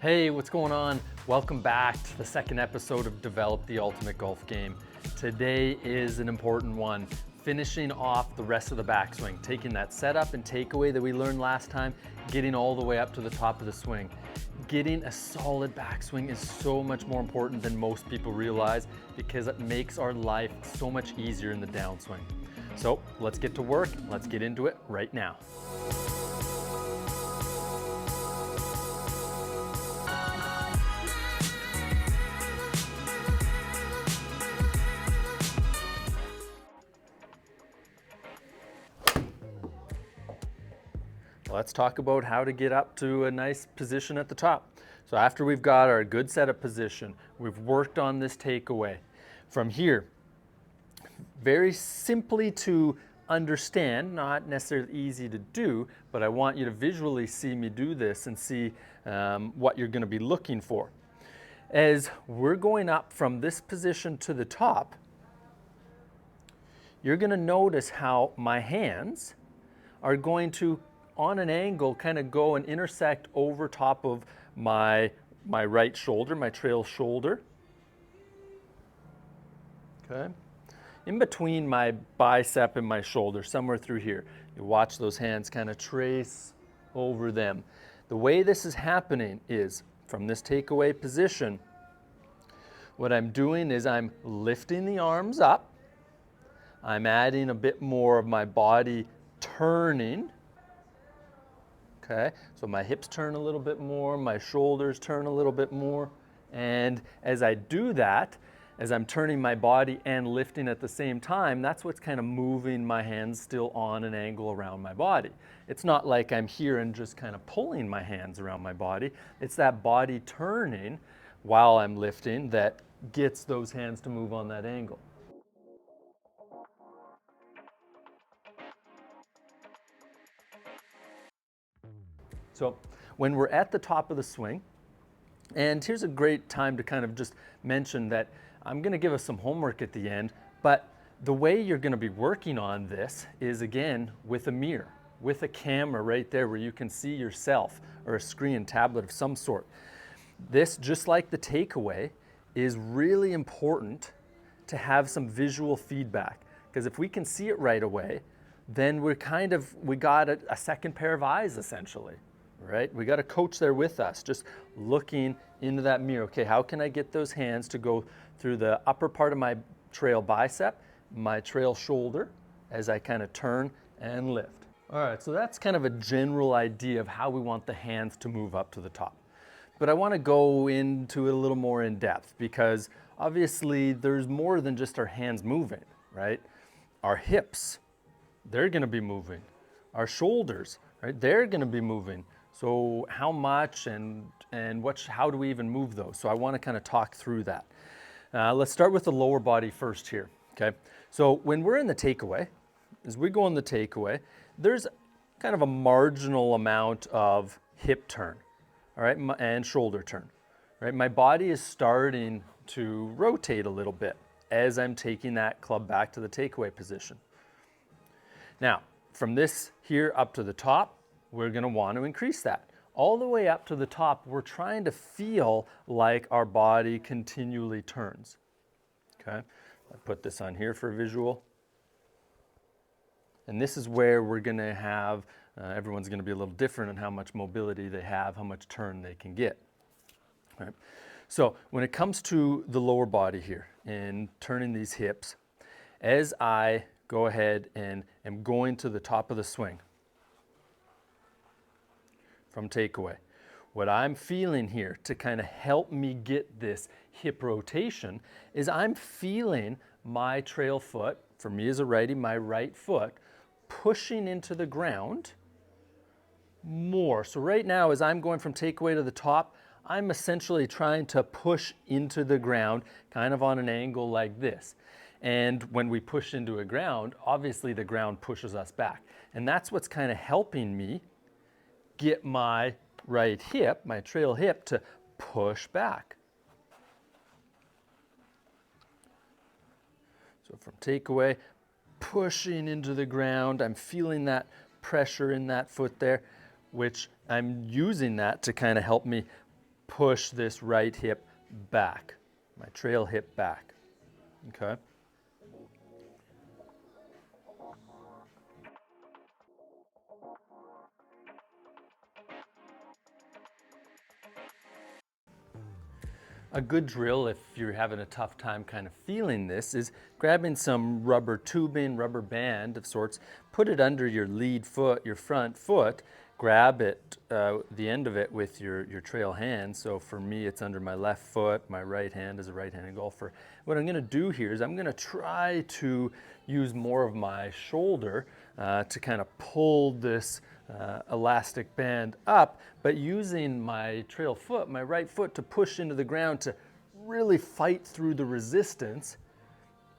Hey, what's going on? Welcome back to the second episode of Develop the Ultimate Golf Game. Today is an important one, finishing off the rest of the backswing, taking that setup and takeaway that we learned last time, getting all the way up to the top of the swing. Getting a solid backswing is so much more important than most people realize because it makes our life so much easier in the downswing. So let's get to work. Let's get into it right now. Let's talk about how to get up to a nice position at the top. So after we've got our good setup position, we've worked on this takeaway. From here, very simply to understand, not necessarily easy to do, but I want you to visually see me do this and see what you're going to be looking for. As we're going up from this position to the top, you're going to notice how my hands are going to on an angle kind of go and intersect over top of my right shoulder, my trail shoulder. Okay. In between my bicep and my shoulder, somewhere through here. You watch those hands kind of trace over them. The way this is happening is from this takeaway position, what I'm doing is I'm lifting the arms up. I'm adding a bit more of my body turning. Okay, so my hips turn a little bit more, my shoulders turn a little bit more, and as I do that, as I'm turning my body and lifting at the same time, that's what's kind of moving my hands still on an angle around my body. It's not like I'm here and just kind of pulling my hands around my body. It's that body turning while I'm lifting that gets those hands to move on that angle. So when we're at the top of the swing, and here's a great time to kind of just mention that I'm going to give us some homework at the end, but the way you're going to be working on this is again with a mirror, with a camera right there where you can see yourself or a screen, tablet of some sort. This, just like the takeaway, is really important to have some visual feedback because if we can see it right away, then we got a second pair of eyes essentially. Right? We got a coach there with us, just looking into that mirror. Okay, how can I get those hands to go through the upper part of my trail bicep, my trail shoulder, as I kind of turn and lift. All right, so that's kind of a general idea of how we want the hands to move up to the top. But I want to go into it a little more in depth because obviously there's more than just our hands moving, right? Our hips, they're going to be moving. Our shoulders, right? They're going to be moving. So how much and how do we even move those? So I want to kind of talk through that. Let's start with the lower body first here, okay? So when we're in the takeaway, as we go in the takeaway, there's kind of a marginal amount of hip turn, all right, and shoulder turn, right? My body is starting to rotate a little bit as I'm taking that club back to the takeaway position. Now, from this here up to the top, we're going to want to increase that. All the way up to the top, we're trying to feel like our body continually turns. Okay, I put this on here for visual. And this is where we're going to have, everyone's going to be a little different in how much mobility they have, how much turn they can get. All right. So when it comes to the lower body here and turning these hips, as I go ahead and am going to the top of the swing, from takeaway. What I'm feeling here to kind of help me get this hip rotation is I'm feeling my trail foot, for me as a righty, my right foot, pushing into the ground more. So right now as I'm going from takeaway to the top, I'm essentially trying to push into the ground kind of on an angle like this. And when we push into a ground, obviously the ground pushes us back. And that's what's kind of helping me get my right hip, my trail hip, to push back. So from takeaway, pushing into the ground, I'm feeling that pressure in that foot there, which I'm using that to kind of help me push this right hip back, my trail hip back, okay? A good drill, if you're having a tough time kind of feeling this, is grabbing some rubber tubing, rubber band of sorts, put it under your lead foot, your front foot, grab it, the end of it with your trail hand. So for me, it's under my left foot, my right hand as a right-handed golfer. What I'm gonna do here is I'm gonna try to use more of my shoulder to kind of pull this elastic band up, but using my trail foot, my right foot, to push into the ground to really fight through the resistance,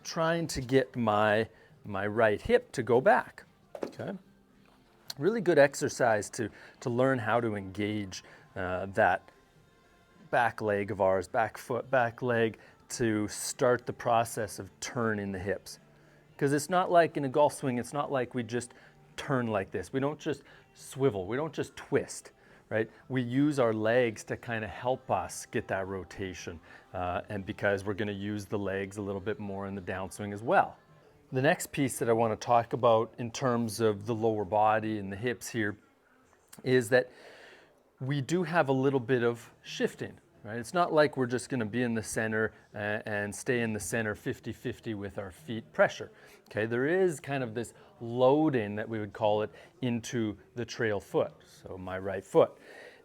trying to get my right hip to go back, okay? Really good exercise to learn how to engage that back leg of ours, back foot, back leg, to start the process of turning the hips. Because it's not like in a golf swing, it's not like we just turn like this. We don't just swivel, we don't just twist, right? We use our legs to kind of help us get that rotation. And because we're gonna use the legs a little bit more in the downswing as well. The next piece that I want to talk about in terms of the lower body and the hips here is that we do have a little bit of shifting, right? It's not like we're just going to be in the center and stay in the center 50-50 with our feet pressure, okay? There is kind of this loading, that we would call it, into the trail foot, so my right foot.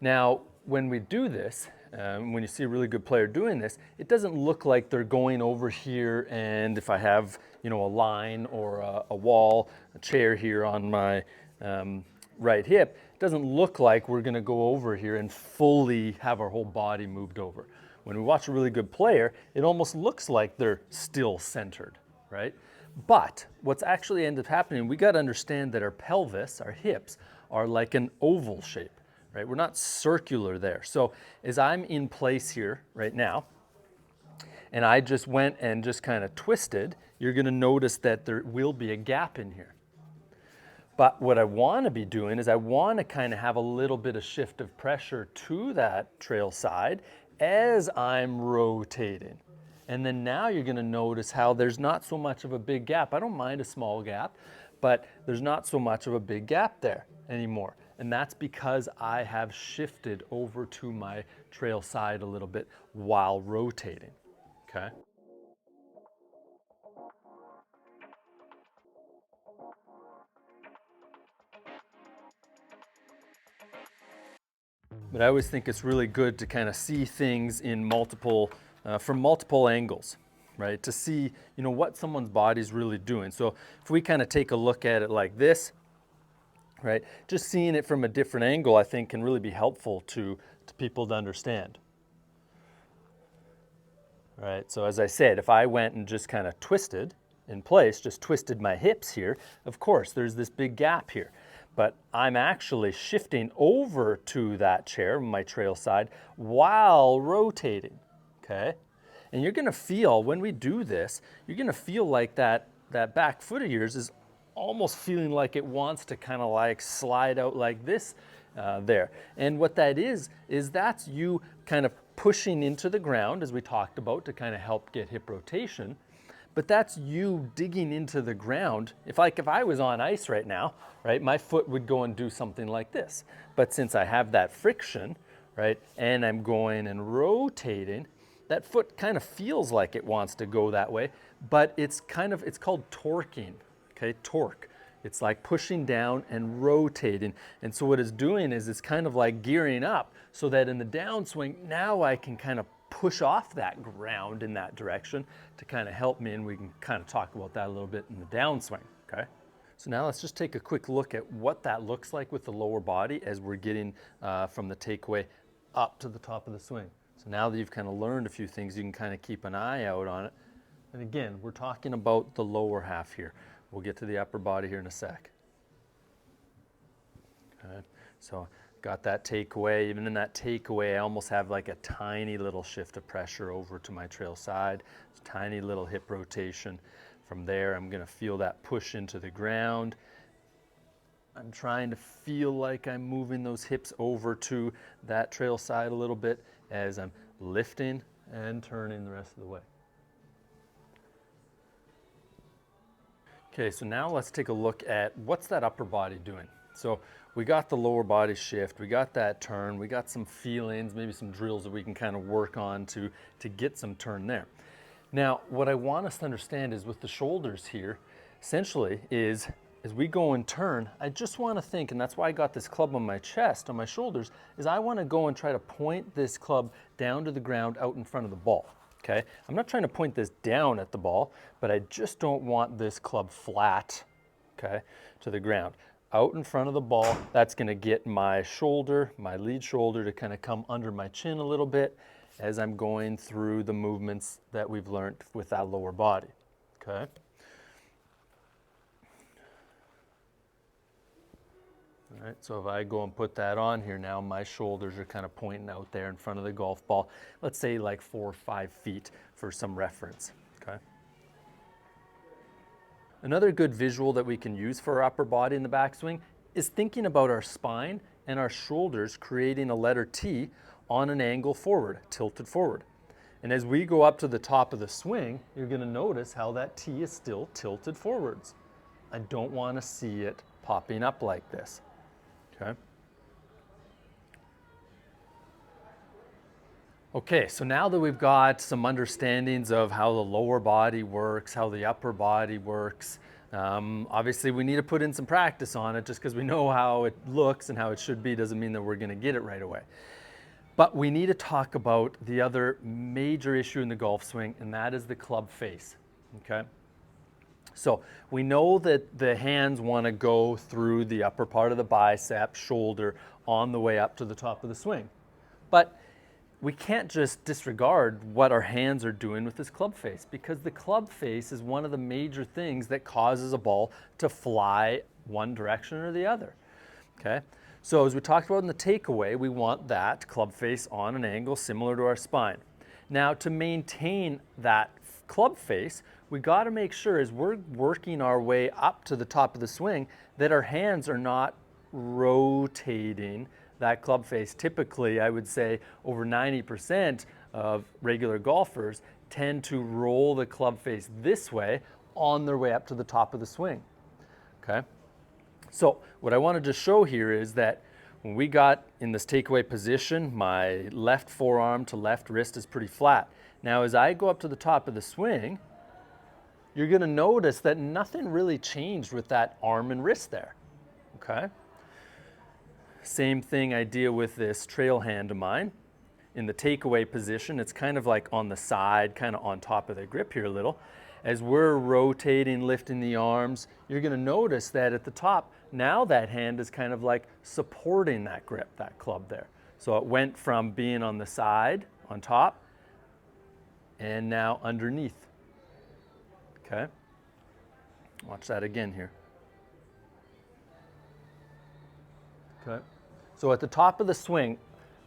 Now, when we do this, when you see a really good player doing this, it doesn't look like they're going over here, and if I have, you know, a line or a wall, a chair here on my right hip, it doesn't look like we're gonna go over here and fully have our whole body moved over. When we watch a really good player, it almost looks like they're still centered, right? But what's actually ended up happening, we gotta understand that our pelvis, our hips, are like an oval shape. Right? We're not circular there. So as I'm in place here right now, and I just went and just kind of twisted, you're gonna notice that there will be a gap in here. But what I wanna be doing is I wanna kind of have a little bit of shift of pressure to that trail side as I'm rotating. And then now you're gonna notice how there's not so much of a big gap. I don't mind a small gap, but there's not so much of a big gap there anymore. And that's because I have shifted over to my trail side a little bit while rotating, okay? But I always think it's really good to kind of see things in multiple, from multiple angles, right? To see, you know, what someone's body's really doing. So if we kind of take a look at it like this, right? Just seeing it from a different angle, I think, can really be helpful to people to understand. Right, so as I said, if I went and just kind of twisted in place, just twisted my hips here, of course, there's this big gap here. But I'm actually shifting over to that chair, my trail side, while rotating, okay? And you're gonna feel, when we do this, you're gonna feel like that back foot of yours is almost feeling like it wants to kind of like slide out like this there. And what that is that's you kind of pushing into the ground, as we talked about, to kind of help get hip rotation. But that's you digging into the ground. If I was on ice right now, right, my foot would go and do something like this. But since I have that friction, right, and I'm going and rotating, that foot kind of feels like it wants to go that way, but it's called torquing, okay, torque. It's like pushing down and rotating. And so what it's doing is it's kind of like gearing up so that in the downswing, now I can kind of push off that ground in that direction to kind of help me, and we can kind of talk about that a little bit in the downswing, okay? So now let's just take a quick look at what that looks like with the lower body as we're getting from the takeaway up to the top of the swing. So now that you've kind of learned a few things, you can kind of keep an eye out on it. And again, we're talking about the lower half here. We'll get to the upper body here in a sec. Okay, so got that takeaway. Even in that takeaway, I almost have like a tiny little shift of pressure over to my trail side. It's a tiny little hip rotation. From there, I'm gonna feel that push into the ground. I'm trying to feel like I'm moving those hips over to that trail side a little bit as I'm lifting and turning the rest of the way. Okay, so now let's take a look at what's that upper body doing. So we got the lower body shift, we got that turn, we got some feelings, maybe some drills that we can kind of work on to get some turn there. Now, what I want us to understand is with the shoulders here, essentially is as we go and turn, I just want to think, and that's why I got this club on my chest, on my shoulders, is I want to go and try to point this club down to the ground out in front of the ball. Okay, I'm not trying to point this down at the ball, but I just don't want this club flat, okay, to the ground. Out in front of the ball, that's gonna get my shoulder, my lead shoulder to kind of come under my chin a little bit as I'm going through the movements that we've learned with that lower body, okay? All right, so if I go and put that on here now, my shoulders are kind of pointing out there in front of the golf ball, let's say like 4 or 5 feet for some reference, okay? Another good visual that we can use for our upper body in the backswing is thinking about our spine and our shoulders creating a letter T on an angle forward, tilted forward. And as we go up to the top of the swing, you're gonna notice how that T is still tilted forwards. I don't wanna see it popping up like this. Okay. Okay, so now that we've got some understandings of how the lower body works, how the upper body works, obviously we need to put in some practice on it. Just because we know how it looks and how it should be doesn't mean that we're gonna get it right away. But we need to talk about the other major issue in the golf swing, and that is the club face, okay? So we know that the hands want to go through the upper part of the bicep, shoulder, on the way up to the top of the swing. But we can't just disregard what our hands are doing with this club face, because the club face is one of the major things that causes a ball to fly one direction or the other, okay? So as we talked about in the takeaway, we want that club face on an angle similar to our spine. Now to maintain that club face, we got to make sure as we're working our way up to the top of the swing that our hands are not rotating that club face. Typically, I would say over 90% of regular golfers tend to roll the club face this way on their way up to the top of the swing, okay? So what I wanted to show here is that when we got in this takeaway position, my left forearm to left wrist is pretty flat. Now as I go up to the top of the swing, you're gonna notice that nothing really changed with that arm and wrist there, okay? Same thing idea with this trail hand of mine. In the takeaway position, it's kind of like on the side, kind of on top of the grip here a little. As we're rotating, lifting the arms, you're gonna notice that at the top, now that hand is kind of like supporting that grip, that club there. So it went from being on the side, on top, and now underneath. Okay, watch that again here. Okay, so at the top of the swing,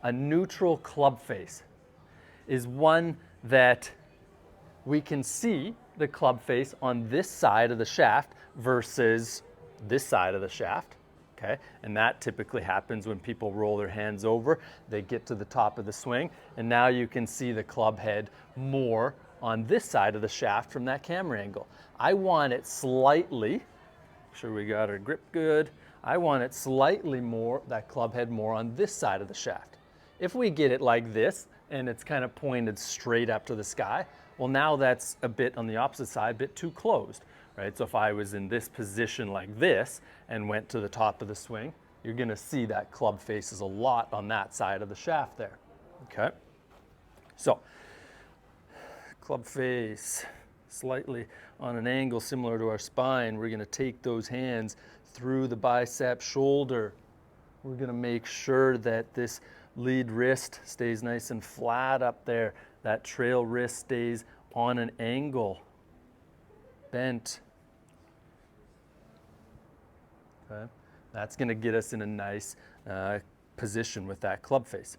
a neutral club face is one that we can see the club face on this side of the shaft versus this side of the shaft, okay? And that typically happens when people roll their hands over, they get to the top of the swing, and now you can see the club head more on this side of the shaft from that camera angle. I want it slightly, make sure we got our grip good, I want it slightly more, that club head more on this side of the shaft. If we get it like this, and it's kind of pointed straight up to the sky, well now that's a bit on the opposite side, a bit too closed, right? So if I was in this position like this and went to the top of the swing, you're gonna see that club faces a lot on that side of the shaft there, okay? So, club face, slightly on an angle similar to our spine. We're gonna take those hands through the bicep, shoulder. We're gonna make sure that this lead wrist stays nice and flat up there. That trail wrist stays on an angle, bent. Okay. That's gonna get us in a nice position with that club face.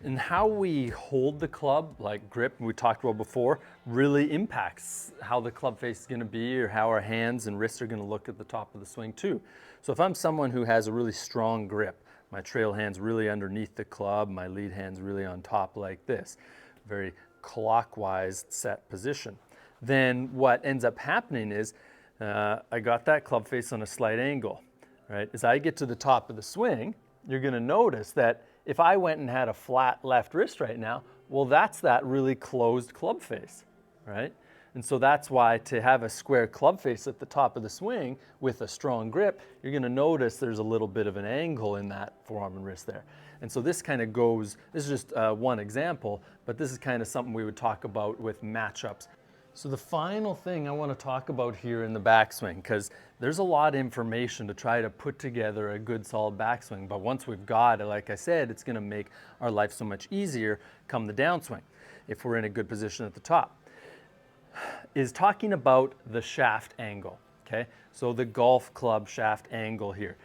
And how we hold the club, like grip, we talked about before, really impacts how the club face is going to be or how our hands and wrists are going to look at the top of the swing too. So if I'm someone who has a really strong grip, my trail hand's really underneath the club, my lead hand's really on top like this, very clockwise set position, then what ends up happening is I got that club face on a slight angle, right? As I get to the top of the swing, you're going to notice that if I went and had a flat left wrist right now, well, that's that really closed club face, right? And so that's why to have a square club face at the top of the swing with a strong grip, you're going to notice there's a little bit of an angle in that forearm and wrist there. And so this kind of goes, this is just one example, but this is kind of something we would talk about with matchups. So the final thing I want to talk about here in the backswing, because there's a lot of information to try to put together a good solid backswing, but once we've got it, like I said, it's going to make our life so much easier come the downswing if we're in a good position at the top, is talking about the shaft angle, okay? So the golf club shaft angle here,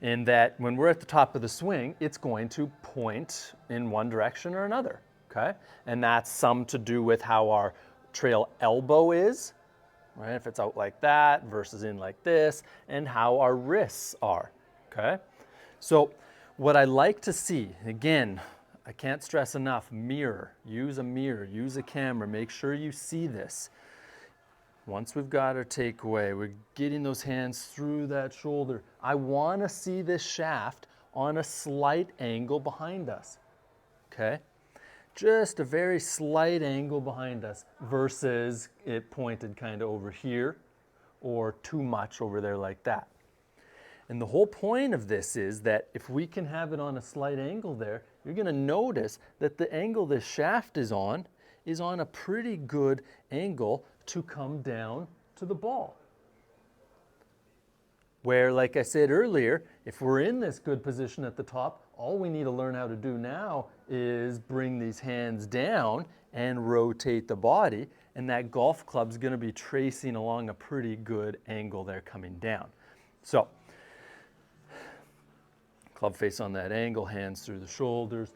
in that when we're at the top of the swing, it's going to point in one direction or another, okay? And that's some to do with how our trail elbow is, right? If it's out like that versus in like this, and how our wrists are, okay? So what I like to see, again, I can't stress enough, mirror, use a camera, make sure you see this. Once we've got our takeaway, we're getting those hands through that shoulder. I want to see this shaft on a slight angle behind us, okay? Just a very slight angle behind us versus it pointed kind of over here or too much over there like that. And the whole point of this is that if we can have it on a slight angle there, you're going to notice that the angle this shaft is on a pretty good angle to come down to the ball. Where, like I said earlier, if we're in this good position at the top, all we need to learn how to do now is bring these hands down and rotate the body, and that golf club's going to be tracing along a pretty good angle there coming down. So, club face on that angle, hands through the shoulders,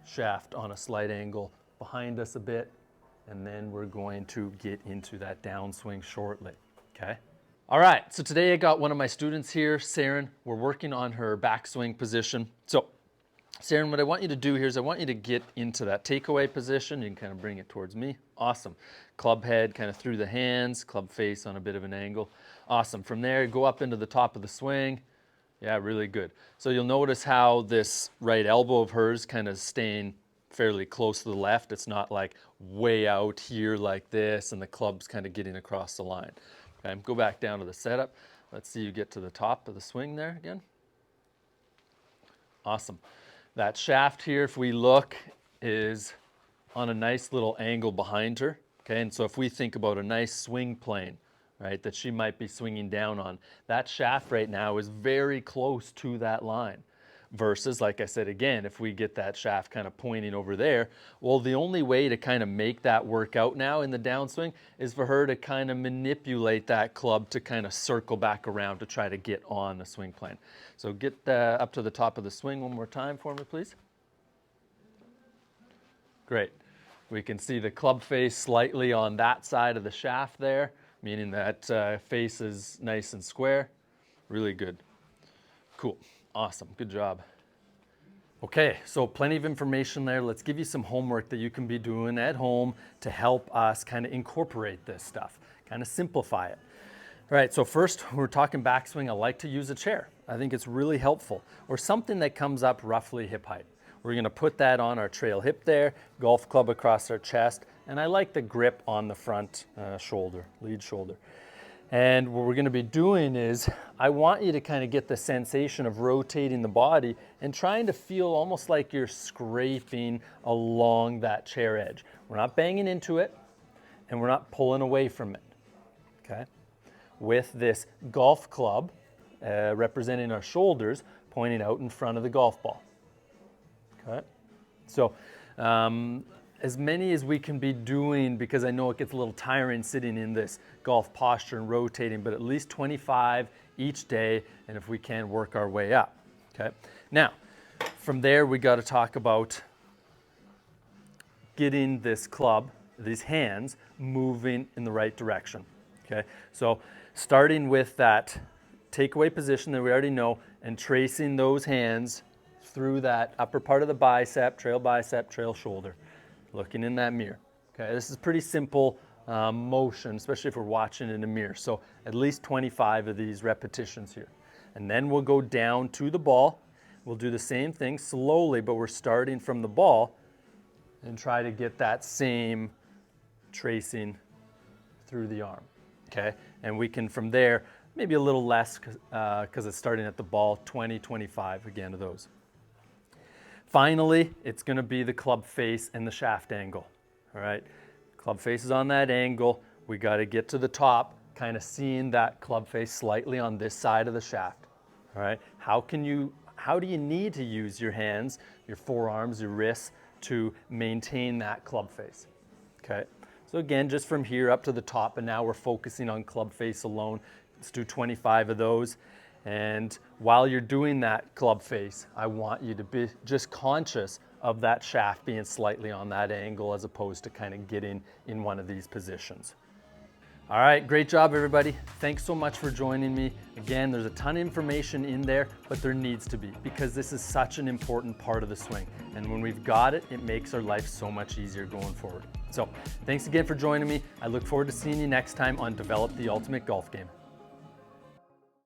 shaft on a slight angle behind us a bit, and then we're going to get into that downswing shortly, okay? All right, so today I got one of my students here, Saren. We're working on her backswing position. So, Saren, what I want you to do here is I want you to get into that takeaway position. You can kind of bring it towards me. Awesome. Club head kind of through the hands, club face on a bit of an angle. Awesome. From there, go up into the top of the swing. Yeah, really good. So you'll notice how this right elbow of hers kind of staying fairly close to the left. It's not like way out here like this and the club's kind of getting across the line. Okay, go back down to the setup. Let's see you get to the top of the swing there again. Awesome. That shaft here, if we look, is on a nice little angle behind her. Okay, and so if we think about a nice swing plane, right, that she might be swinging down on, that shaft right now is very close to that line. Versus, like I said again, if we get that shaft kind of pointing over there, well, the only way to kind of make that work out now in the downswing is for her to kind of manipulate that club to kind of circle back around to try to get on the swing plane. So get up to the top of the swing one more time for me, please. Great. We can see the club face slightly on that side of the shaft there, meaning that face is nice and square. Really good. Cool. Awesome. Good job. Okay, so plenty of information there. Let's give you some homework that you can be doing at home to help us kind of incorporate this stuff, kind of simplify it. All right, so first, we're talking backswing. I like to use a chair. I think it's really helpful, or something that comes up roughly hip height. We're going to put that on our trail hip there, golf club across our chest, and I like the grip on the front shoulder, lead shoulder. And what we're going to be doing is, I want you to kind of get the sensation of rotating the body and trying to feel almost like you're scraping along that chair edge. We're not banging into it, and we're not pulling away from it, okay? With this golf club representing our shoulders pointing out in front of the golf ball, okay? So, as many as we can be doing, because I know it gets a little tiring sitting in this golf posture and rotating, but at least 25 each day, and if we can, work our way up, okay? Now, from there, we got to talk about getting this club, these hands, moving in the right direction. Okay, so starting with that takeaway position that we already know and tracing those hands through that upper part of the bicep, trail shoulder, looking in that mirror. Okay, this is pretty simple motion, especially if we're watching in a mirror. So at least 25 of these repetitions here. And then we'll go down to the ball. We'll do the same thing slowly, but we're starting from the ball and try to get that same tracing through the arm. Okay, and we can from there, maybe a little less because it's starting at the ball, 20, 25 again of those. Finally, it's going to be the club face and the shaft angle. All right, club face is on that angle. We got to get to the top, kind of seeing that club face slightly on this side of the shaft. All right, how do you need to use your hands, your forearms, your wrists to maintain that club face? Okay, so again, just from here up to the top, and now we're focusing on club face alone. Let's do 25 of those. And while you're doing that club face, I want you to be just conscious of that shaft being slightly on that angle as opposed to kind of getting in one of these positions. All right, great job everybody. Thanks so much for joining me. Again, there's a ton of information in there, but there needs to be because this is such an important part of the swing. And when we've got it, it makes our life so much easier going forward. So thanks again for joining me. I look forward to seeing you next time on Develop the Ultimate Golf Game.